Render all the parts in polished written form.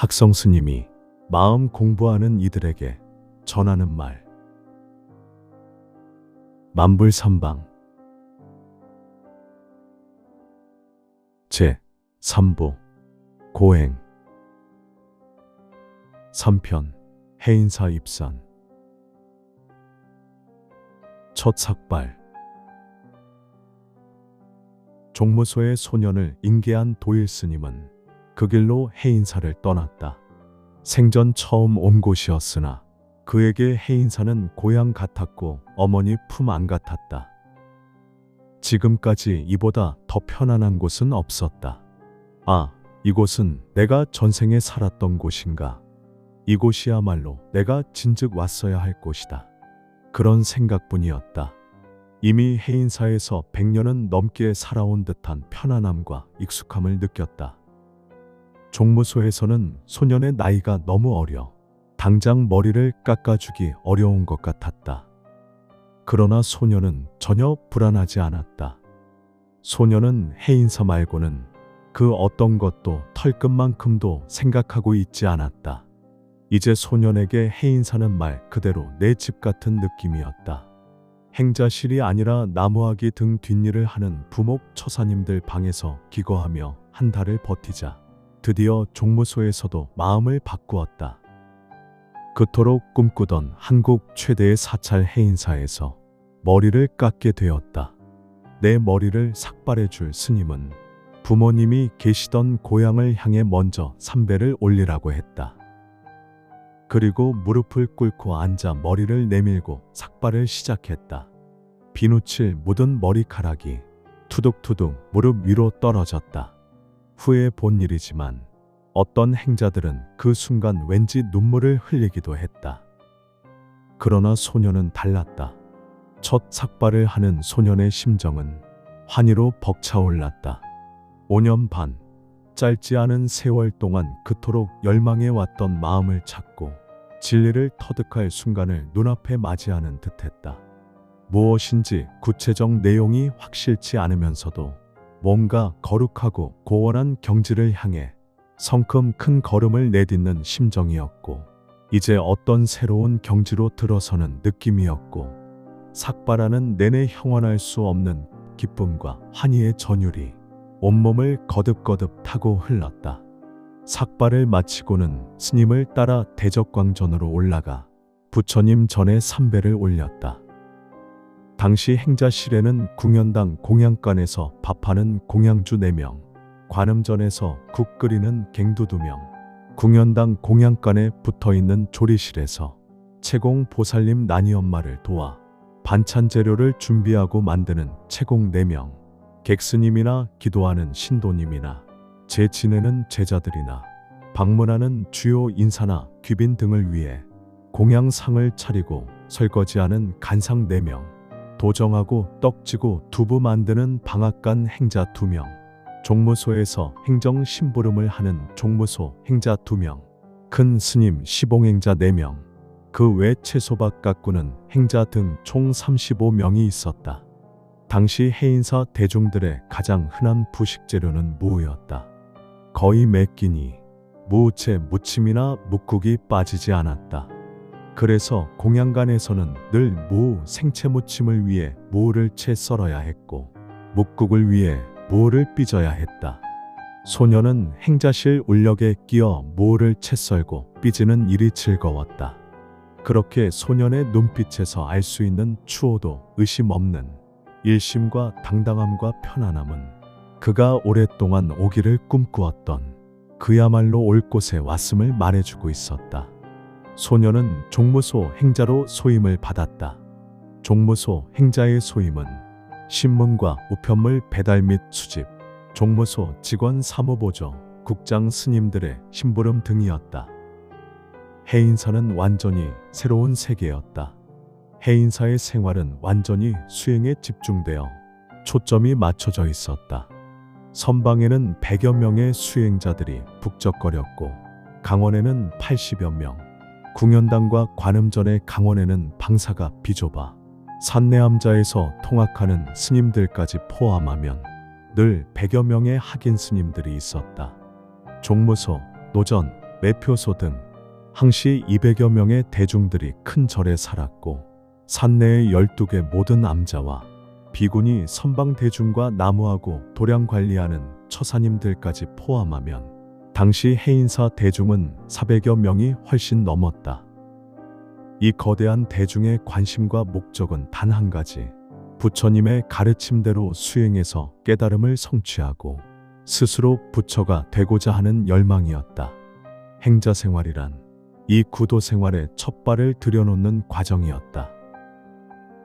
학성 스님이 마음 공부하는 이들에게 전하는 말. 만불삼방 제3부 고행 3편 해인사 입산. 첫 삭발. 종무소의 소년을 인계한 도일 스님은 그 길로 해인사를 떠났다. 생전 처음 온 곳이었으나 그에게 해인사는 고향 같았고 어머니 품 안 같았다. 지금까지 이보다 더 편안한 곳은 없었다. 아, 이곳은 내가 전생에 살았던 곳인가? 이곳이야말로 내가 진즉 왔어야 할 곳이다. 그런 생각뿐이었다. 이미 해인사에서 100년은 넘게 살아온 듯한 편안함과 익숙함을 느꼈다. 종무소에서는 소년의 나이가 너무 어려 당장 머리를 깎아주기 어려운 것 같았다. 그러나 소년은 전혀 불안하지 않았다. 소년은 해인사 말고는 그 어떤 것도 털끝만큼도 생각하고 있지 않았다. 이제 소년에게 해인사는 말 그대로 내 집 같은 느낌이었다. 행자실이 아니라 나무하기 등 뒷일을 하는 부목 처사님들 방에서 기거하며 한 달을 버티자 드디어 종무소에서도 마음을 바꾸었다. 그토록 꿈꾸던 한국 최대의 사찰 해인사에서 머리를 깎게 되었다. 내 머리를 삭발해 줄 스님은 부모님이 계시던 고향을 향해 먼저 삼배를 올리라고 했다. 그리고 무릎을 꿇고 앉아 머리를 내밀고 삭발을 시작했다. 비누칠 묻은 머리카락이 투둑투둑 무릎 위로 떨어졌다. 후에 본 일이지만 어떤 행자들은 그 순간 왠지 눈물을 흘리기도 했다. 그러나 소년은 달랐다. 첫 삭발을 하는 소년의 심정은 환희로 벅차올랐다. 5년 반, 짧지 않은 세월 동안 그토록 열망해왔던 마음을 찾고 진리를 터득할 순간을 눈앞에 맞이하는 듯했다. 무엇인지 구체적 내용이 확실치 않으면서도 뭔가 거룩하고 고원한 경지를 향해 성큼 큰 걸음을 내딛는 심정이었고 이제 어떤 새로운 경지로 들어서는 느낌이었고 삭발하는 내내 형언할 수 없는 기쁨과 환희의 전율이 온몸을 거듭거듭 타고 흘렀다. 삭발을 마치고는 스님을 따라 대적광전으로 올라가 부처님 전에 삼배를 올렸다. 당시 행자실에는 궁연당 공양간에서 밥하는 공양주 4명, 관음전에서 국 끓이는 갱두 2명, 궁연당 공양간에 붙어있는 조리실에서 채공 보살님 나니엄마를 도와 반찬 재료를 준비하고 만드는 채공 4명, 객스님이나 기도하는 신도님이나 제 지내는 제자들이나 방문하는 주요 인사나 귀빈 등을 위해 공양상을 차리고 설거지하는 간상 4명, 도정하고 떡지고 두부 만드는 방앗간 행자 2명, 종무소에서 행정 심부름을 하는 종무소 행자 2명, 큰 스님 시봉행자 4명, 그 외 채소밭 가꾸는 행자 등 총 35명이 있었다. 당시 해인사 대중들의 가장 흔한 부식재료는 무였다. 거의 매 끼니 무채 무침이나 묵국이 빠지지 않았다. 그래서 공양간에서는 늘 무 생채 무침을 위해 무를 채 썰어야 했고 묵국을 위해 무를 빚어야 했다. 소년은 행자실 울력에 끼어 무를 채 썰고 빚는 일이 즐거웠다. 그렇게 소년의 눈빛에서 알 수 있는 추호도 의심 없는 일심과 당당함과 편안함은 그가 오랫동안 오기를 꿈꾸었던 그야말로 올 곳에 왔음을 말해주고 있었다. 소년은 종무소 행자로 소임을 받았다. 종무소 행자의 소임은 신문과 우편물 배달 및 수집, 종무소 직원 사무보조, 국장 스님들의 심부름 등이었다. 해인사는 완전히 새로운 세계였다. 해인사의 생활은 완전히 수행에 집중되어 초점이 맞춰져 있었다. 선방에는 100여 명의 수행자들이 북적거렸고 강원에는 80여 명, 궁연당과 관음전의 강원에는 방사가 비좁아 산내암자에서 통학하는 스님들까지 포함하면 늘 100여 명의 학인 스님들이 있었다. 종무소, 노전, 매표소 등 항시 200여 명의 대중들이 큰 절에 살았고 산내의 12개 모든 암자와 비군이 선방 대중과 나무하고 도량 관리하는 처사님들까지 포함하면 당시 해인사 대중은 400여 명이 훨씬 넘었다. 이 거대한 대중의 관심과 목적은 단 한 가지, 부처님의 가르침대로 수행해서 깨달음을 성취하고 스스로 부처가 되고자 하는 열망이었다. 행자생활이란 이 구도생활에 첫 발을 들여놓는 과정이었다.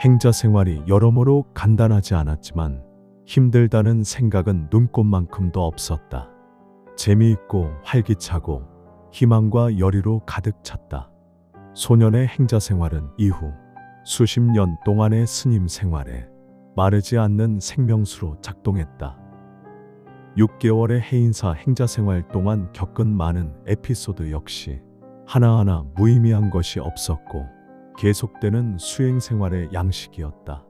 행자생활이 여러모로 간단하지 않았지만 힘들다는 생각은 눈꼽만큼도 없었다. 재미있고 활기차고 희망과 열의로 가득 찼다. 소년의 행자생활은 이후 수십 년 동안의 스님 생활에 마르지 않는 생명수로 작동했다. 6개월의 해인사 행자생활 동안 겪은 많은 에피소드 역시 하나하나 무의미한 것이 없었고 계속되는 수행생활의 양식이었다.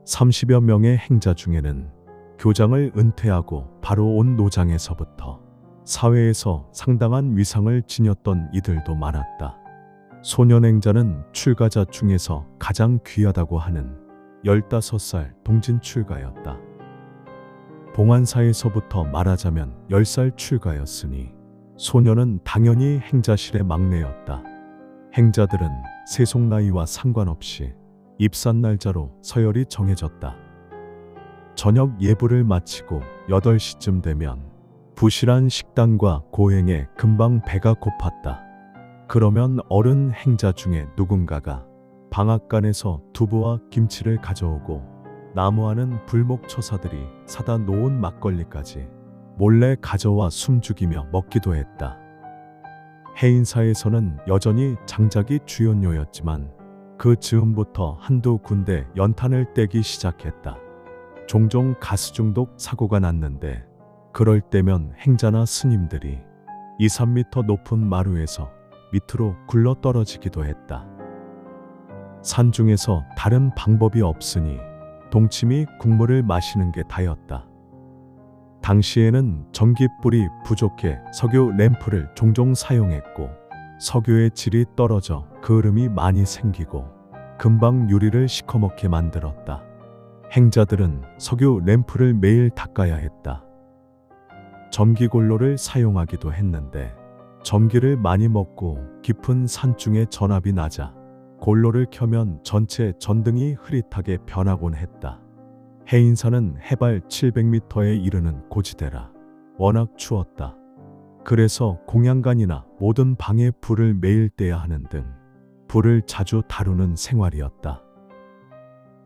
30여 명의 행자 중에는 교장을 은퇴하고 바로 온 노장에서부터 사회에서 상당한 위상을 지녔던 이들도 많았다. 소년행자는 출가자 중에서 가장 귀하다고 하는 15살 동진 출가였다. 봉안사에서부터 말하자면 10살 출가였으니 소년은 당연히 행자실의 막내였다. 행자들은 세속 나이와 상관없이 입산 날짜로 서열이 정해졌다. 저녁 예불을 마치고 8시쯤 되면 부실한 식당과 고행에 금방 배가 고팠다. 그러면 어른 행자 중에 누군가가 방앗간에서 두부와 김치를 가져오고 나무하는 불목처사들이 사다 놓은 막걸리까지 몰래 가져와 숨죽이며 먹기도 했다. 해인사에서는 여전히 장작이 주연료였지만 그 즈음부터 한두 군데 연탄을 떼기 시작했다. 종종 가스중독 사고가 났는데 그럴 때면 행자나 스님들이 2, 3미터 높은 마루에서 밑으로 굴러 떨어지기도 했다. 산중에서 다른 방법이 없으니 동치미 국물을 마시는 게 다였다. 당시에는 전기불이 부족해 석유 램프를 종종 사용했고 석유의 질이 떨어져 그을음이 많이 생기고 금방 유리를 시커멓게 만들었다. 행자들은 석유 램프를 매일 닦아야 했다. 전기골로를 사용하기도 했는데 전기를 많이 먹고 깊은 산중에 전압이 낮아 골로를 켜면 전체 전등이 흐릿하게 변하곤 했다. 해인사는 해발 700m에 이르는 고지대라 워낙 추웠다. 그래서 공양간이나 모든 방에 불을 매일 떼야 하는 등 불을 자주 다루는 생활이었다.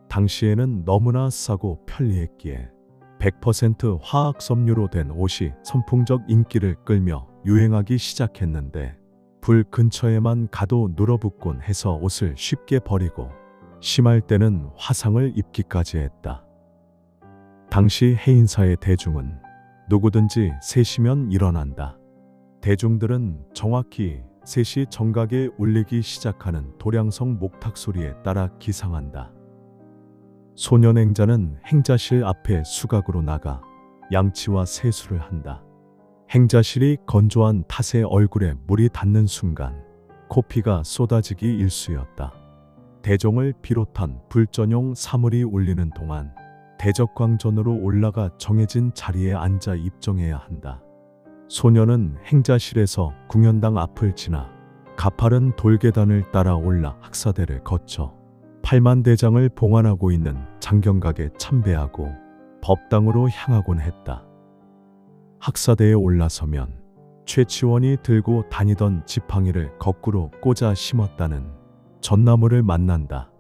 당시에는 너무나 싸고 편리했기에 100% 화학섬유로 된 옷이 선풍적 인기를 끌며 유행하기 시작했는데 불 근처에만 가도 눌어붙곤 해서 옷을 쉽게 버리고 심할 때는 화상을 입기까지 했다. 당시 해인사의 대중은 누구든지 3시면 일어난다. 대중들은 정확히 3시 정각에 울리기 시작하는 도량성 목탁 소리에 따라 기상한다. 소년행자는 행자실 앞에 수각으로 나가 양치와 세수를 한다. 행자실이 건조한 탓에 얼굴에 물이 닿는 순간 코피가 쏟아지기 일쑤였다. 대종을 비롯한 불전용 사물이 울리는 동안 대적광전으로 올라가 정해진 자리에 앉아 입정해야 한다. 소년은 행자실에서 궁연당 앞을 지나 가파른 돌계단을 따라 올라 학사대를 거쳐 팔만대장을 봉안하고 있는 장경각에 참배하고 법당으로 향하곤 했다. 학사대에 올라서면 최치원이 들고 다니던 지팡이를 거꾸로 꽂아 심었다는 전나무를 만난다.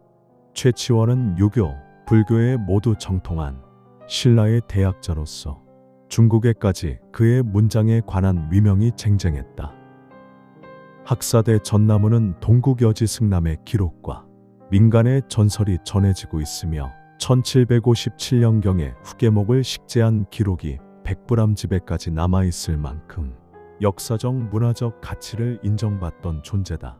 최치원은 유교, 불교에 모두 정통한 신라의 대학자로서 중국에까지 그의 문장에 관한 위명이 쟁쟁했다. 학사대 전나무는 동국여지 승남의 기록과 민간의 전설이 전해지고 있으며 1757년경에 후계목을 식재한 기록이 백불암집에까지 남아있을 만큼 역사적 문화적 가치를 인정받던 존재다.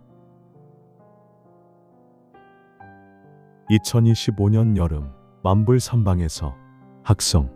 2025년 여름 만불 삼방에서 학성